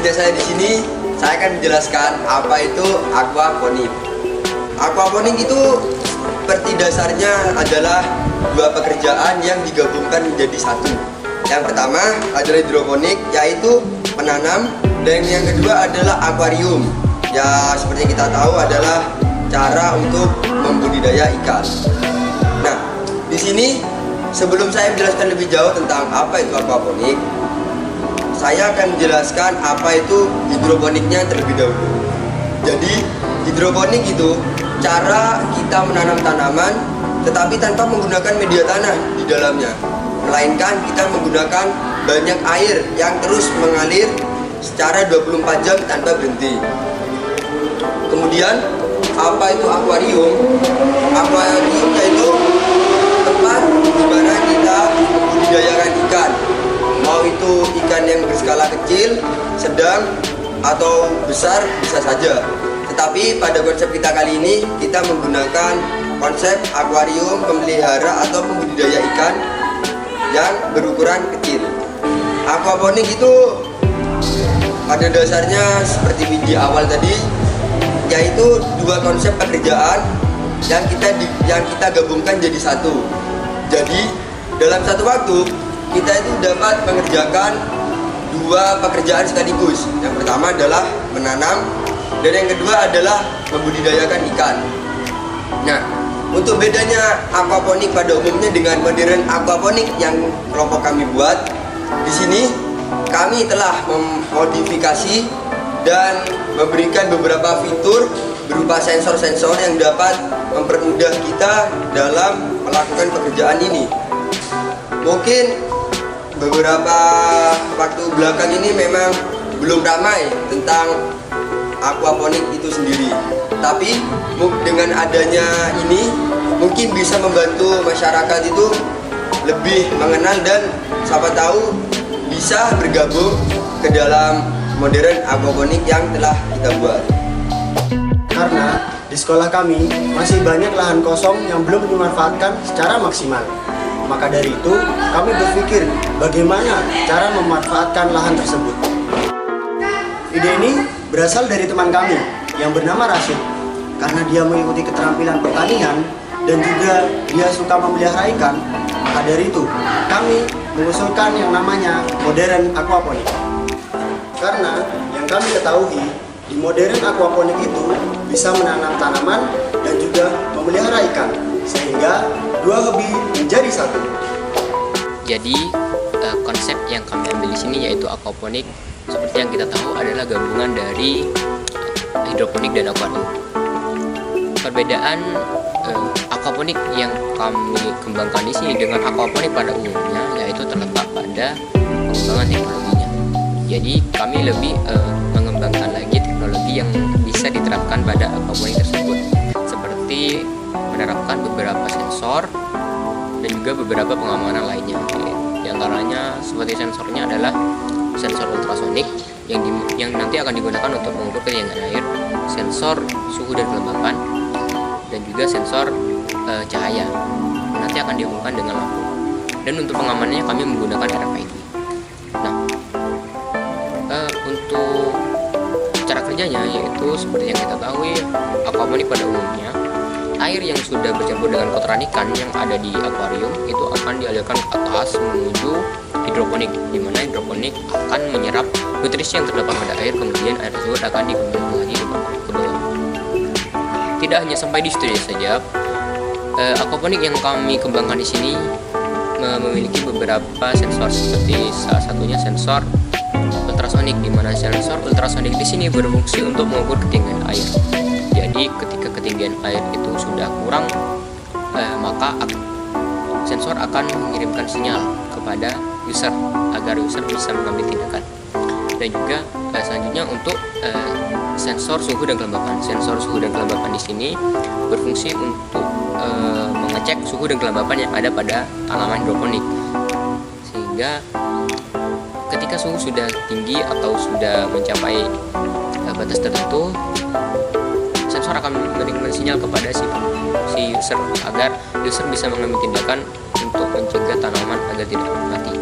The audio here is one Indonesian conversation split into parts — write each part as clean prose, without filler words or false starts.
tidak saya di sini, saya akan menjelaskan apa itu aquaponik. Aquaponik itu seperti dasarnya adalah dua pekerjaan yang digabungkan menjadi satu. Yang pertama adalah hidroponik, yaitu menanam, dan yang kedua adalah akuarium. Ya, seperti kita tahu adalah cara untuk membudidaya ikan. Nah, di sini sebelum saya menjelaskan lebih jauh tentang apa itu aquaponik, saya akan menjelaskan apa itu hidroponiknya terlebih dahulu. Jadi, hidroponik itu cara kita menanam tanaman tetapi tanpa menggunakan media tanah di dalamnya, melainkan kita menggunakan banyak air yang terus mengalir secara 24 jam tanpa berhenti. Kemudian, apa itu akuarium? Akuarium yaitu tempat di mana kita membudidayakan ikan. Mau itu ikan yang berskala kecil, sedang, atau besar bisa saja. Tetapi pada konsep kita kali ini, kita menggunakan konsep akuarium pemelihara atau pembudidaya ikan yang berukuran kecil. Aquaponik itu pada dasarnya seperti video awal tadi, yaitu dua konsep pekerjaan yang kita gabungkan jadi satu. Jadi dalam satu waktu kita itu dapat mengerjakan dua pekerjaan sekaligus. Yang pertama adalah menanam, dan yang kedua adalah membudidayakan ikan. Nah, untuk bedanya aquaponik pada umumnya dengan modern aquaponik yang kelompok kami buat, di sini kami telah memodifikasi dan memberikan beberapa fitur berupa sensor-sensor yang dapat mempermudah kita dalam melakukan pekerjaan ini. Mungkin beberapa waktu belakang ini memang belum ramai tentang aquaponik itu sendiri, tapi dengan adanya ini mungkin bisa membantu masyarakat itu lebih mengenal dan siapa tahu bisa bergabung ke dalam modern aquaponik yang telah kita buat. Karena di sekolah kami masih banyak lahan kosong yang belum dimanfaatkan secara maksimal. Maka dari itu, kami berpikir bagaimana cara memanfaatkan lahan tersebut. Ide ini berasal dari teman kami yang bernama Rashid. Karena dia mengikuti keterampilan pertanian dan juga dia suka memelihara ikan, maka dari itu kami mengusulkan yang namanya modern aquaponik. Karena yang kami ketahui, di modern aquaponik itu bisa menanam tanaman dan juga memelihara ikan, sehingga dua hobi menjadi satu. Jadi konsep yang kami ambil di sini yaitu aquaponik, seperti yang kita tahu adalah gabungan dari hidroponik dan akuarium. Perbedaan aquaponik yang kami kembangkan di sini dengan aquaponik pada umumnya yaitu terletak pada pengembangan teknologinya. Jadi kami lebih mengembangkan lagi teknologi yang bisa diterapkan pada aquaponik tersebut, seperti menerapkan beberapa sensor dan juga beberapa pengamanan lainnya. Di antaranya seperti sensornya adalah sensor ultrasonik yang nanti akan digunakan untuk mengukur ketinggian air, sensor suhu dan kelembapan, dan juga sensor cahaya yang nanti akan dihubungkan dengan lampu. Dan untuk pengamanannya kami menggunakan RFID. Nah, untuk cara kerjanya yaitu seperti yang kita tahu, aquaponik pada umumnya air yang sudah bercampur dengan kotoran ikan yang ada di akuarium itu akan dialirkan ke atas menuju hidroponik, di mana hidroponik akan menyerap nutrisi yang terdapat pada air, kemudian air tersebut akan dikembangkan lagi ke bawah. Tidak hanya sampai di situ saja, aquaponik yang kami kembangkan di sini memiliki beberapa sensor, seperti salah satunya sensor ultrasonik, di mana sensor ultrasonik di sini berfungsi untuk mengukur ketinggian air. Jadi ketika ketinggian air itu sudah kurang, maka sensor akan mengirimkan sinyal kepada user agar user bisa mengambil tindakan. Dan juga selanjutnya untuk sensor suhu dan kelembapan. Sensor suhu dan kelembapan di sini berfungsi untuk mengecek suhu dan kelembapan yang ada pada tanaman hidroponik, sehingga ketika suhu sudah tinggi atau sudah mencapai batas tertentu, sensor akan memberikan sinyal kepada si user agar user bisa mengambil tindakan untuk mencegah tanaman agar tidak mati.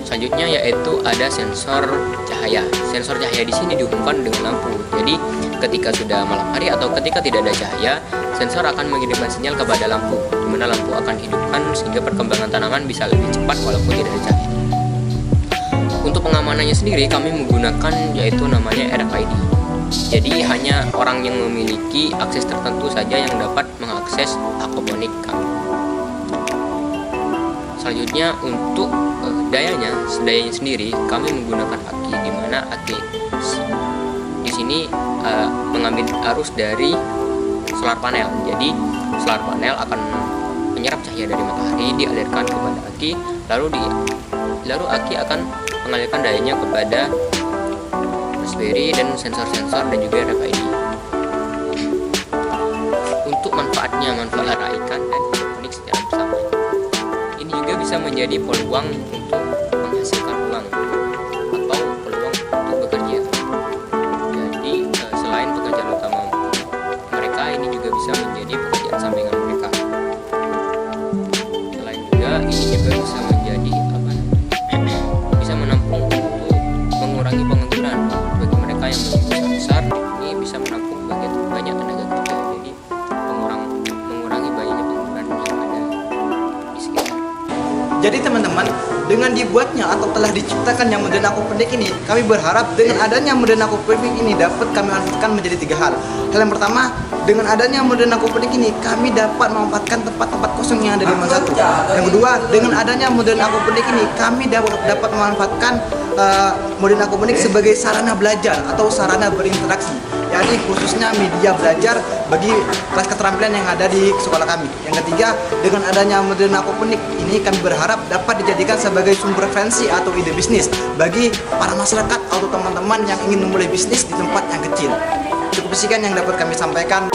Selanjutnya yaitu ada sensor cahaya. Sensor cahaya di sini dihubungkan dengan lampu. Jadi ketika sudah malam hari atau ketika tidak ada cahaya, sensor akan mengirimkan sinyal kepada lampu, di mana lampu akan hidupkan sehingga perkembangan tanaman bisa lebih cepat walaupun tidak ada cahaya. Untuk pengamanannya sendiri kami menggunakan yaitu namanya RFID. Jadi hanya orang yang memiliki akses tertentu saja yang dapat mengakses aquaponik kami. Selanjutnya untuk dayanya sendiri kami menggunakan aki, di mana aki di sini mengambil arus dari solar panel. Jadi solar panel akan menyerap cahaya dari matahari, dialirkan kepada aki, lalu aki akan mengalirkan dayanya kepada raspberry dan sensor-sensor dan juga RFID. Untuk manfaat ikan dan aquaponik secara bersama. Ini juga bisa menjadi peluang untuk menghasilkan uang atau peluang untuk bekerja. Jadi selain pekerjaan utama mereka, ini juga bisa menjadi pekerjaan sampingan mereka. Selain juga ini juga bisa menjadi bisa menampung untuk mengurangi pengangguran bagi mereka yang memiliki usaha besar. Ini bisa menampung banyak tenaga kerja, jadi mengurangi banyaknya pengangguran yang ada di sekitar. Jadi teman-teman, dengan dibuatnya atau telah diciptakannya modern aquaponik ini, kami berharap dengan adanya modern aquaponik ini dapat kami manfaatkan menjadi 3 hal. Hal yang pertama, dengan adanya modern aquaponik ini, kami dapat memanfaatkan tempat-tempat kosong yang ada di Liman 1. Yang kedua, dengan adanya modern aquaponik ini, kami dapat memanfaatkan modern aquaponik sebagai sarana belajar atau sarana berinteraksi, yakni khususnya media belajar bagi kelas keterampilan yang ada di sekolah kami. Yang ketiga, dengan adanya modern aquaponik ini kami berharap dapat dijadikan sebagai sumber referensi atau ide bisnis bagi para masyarakat atau teman-teman yang ingin memulai bisnis di tempat yang kecil. Cukup sekian yang dapat kami sampaikan.